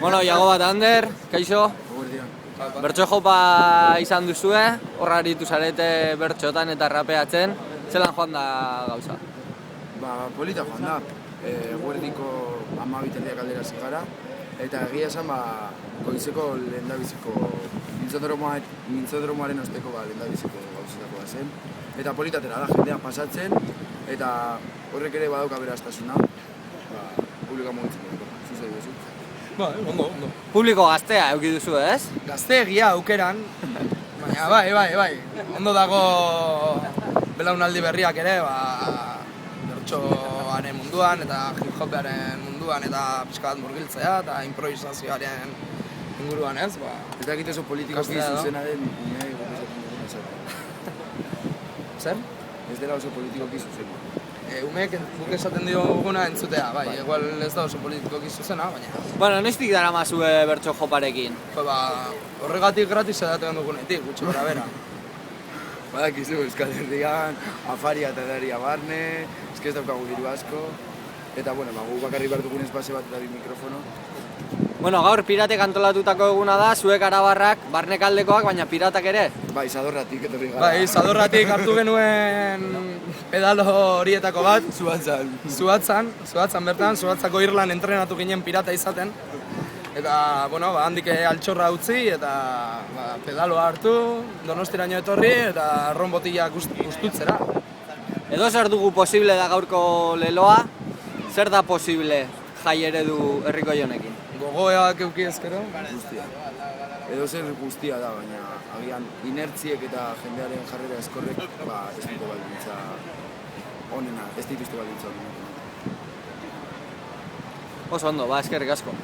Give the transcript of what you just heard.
Bueno, Iago bat Ander, kaixo? Bertso jopa izan duzue, horra aritu zarete bertxotan eta rapeatzen, zelan joan da gauza? Polita joan da, guerdiko 12 erdiak aldera zigara, eta egia esan goizeko lehendabiziko mintzodromoaren osteko lehendabiziko gauzetakoa zen. Eta politatera da, jendea pasatzen, eta horrek ere badauka beraztasuna, publikoa mugitzen dugu, zuzei duzu. Ondo. Publiko gaztea eduki duzu, ez? Gazteegia aukeran, baina bai. Ondo dago belaunaldi berriak ere, bertsoaren munduan eta hip-hoparen munduan eta pixka bat murgiltzea eta improvisazioaren inguruan, ez? Ez dakit oso politikoki zuzena den unei gotezatzen duguna esaten. Zer? Ez dela oso politikoki zuzena. Umeek guk esaten diguna entzutea, bai, igual ez da oso politikoki zuzena, baina... Bueno, noiztik dara mazue bertso joparekin? Horregatik gratis edaten dugunetik, gutxi gora bera. Badakizu, Euskal Herrian, afaria eta edaria barne, ez daukagu diru asko, eta gu bakarri behar dugun espazio bat eta bi mikrofono. Bueno, gaur piratek antolatutako eguna da, zuek arabarrak, barnekaldekoak, baina piratak ere? Bai, Zadorratik etorri gara. Bai, Zadorratik hartu genuen pedalo horietako bat. Zuhatzan bertan, Zuhatzako Irlan entrenatu ginen pirata izaten. Eta, handik altxorra utzi eta pedaloa hartu, Donostiraino etorri eta ron botila gustutzera. Edo zer dugu posible da gaurko leloa, zer da posible jai eredu herriko honekin? Gogoak euki ezkero? Guztia. Edo zer guztia da, baina agian inertziek eta jendearen jarrera eskorrek ez dute baldintza onena, ez dituzte baldintza onena. Oso ondo, eskerrik asko.